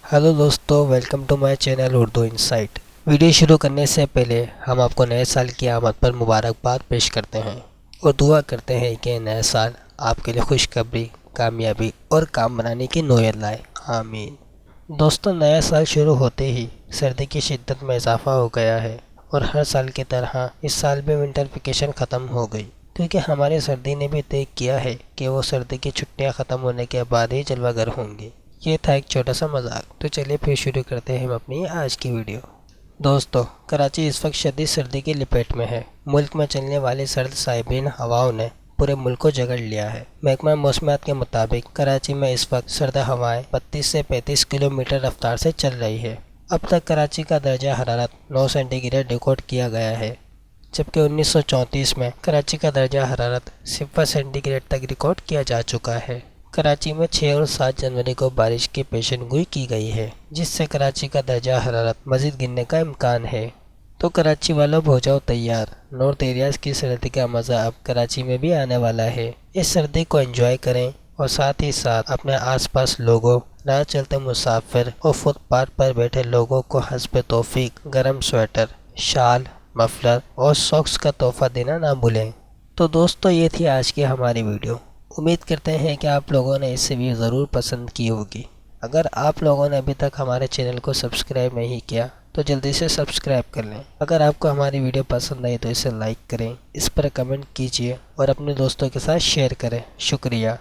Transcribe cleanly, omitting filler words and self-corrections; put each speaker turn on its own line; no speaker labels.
Hello दोस्तों, welcome to my channel Urdu insight. Video शुरू करने से पहले हम आपको नए साल की आमद पर मुबारकबाद पेश करते हैं और दुआ करते हैं कि नया साल आपके लिए खुशखबरी, कामयाबी और काम बनाने की नौयत लाए। आमीन। दोस्तों, नया साल शुरू होते ही सर्दी की शिद्दत में इजाफा हो गया है और हर साल की तरह इस साल भी विंटर वेकेशन ख़त्म हो गई, क्योंकि हमारी सर्दी ने भी तय किया है कि वो सर्दी की छुट्टियां ख़त्म होने के बाद ही जलवागर होंगी। ये था एक छोटा सा मजाक। तो चलिए फिर शुरू करते हैं हम अपनी आज की वीडियो। दोस्तों, कराची इस वक्त शदीद सर्दी की लपेट में है। मुल्क में चलने वाली सर्द साइबीन हवाओं ने पूरे मुल्क को जकड़ लिया है। महकमा मौसमियात के मुताबिक कराची में इस वक्त सर्द हवाएं 32 से 35 किलोमीटर रफ्तार से चल रही है। अब तक कराची का दर्जा हरारत 9 सेंटीग्रेड रिकॉर्ड किया गया है, जबकि 1934 में कराची का दर्जा हरारत 0 सेंटीग्रेड तक रिकॉर्ड किया जा चुका है। कराची में 6 और 7 जनवरी को बारिश की पेशेनगोई की गई है, जिससे कराची का दर्जा हरारत मज़ीद गिरने का इम्कान है। तो कराची वालों, हो जाओ तैयार। नॉर्थ एरियाज़ की सर्दी का मज़ा अब कराची में भी आने वाला है। इस सर्दी को एंजॉय करें और साथ ही साथ अपने आसपास लोगों, राह चलते मुसाफिर और फुटपाथ पर बैठे लोगों को हस्ब तौफीक गर्म स्वेटर, शाल, मफलर और सॉक्स का तोहफा देना ना भूलें। तो दोस्तों, ये थी आज की हमारी वीडियो। उम्मीद करते हैं कि आप लोगों ने इसे भी ज़रूर पसंद की होगी। अगर आप लोगों ने अभी तक हमारे चैनल को सब्सक्राइब नहीं किया तो जल्दी से सब्सक्राइब कर लें। अगर आपको हमारी वीडियो पसंद आई तो इसे लाइक करें, इस पर कमेंट कीजिए और अपने दोस्तों के साथ शेयर करें। शुक्रिया।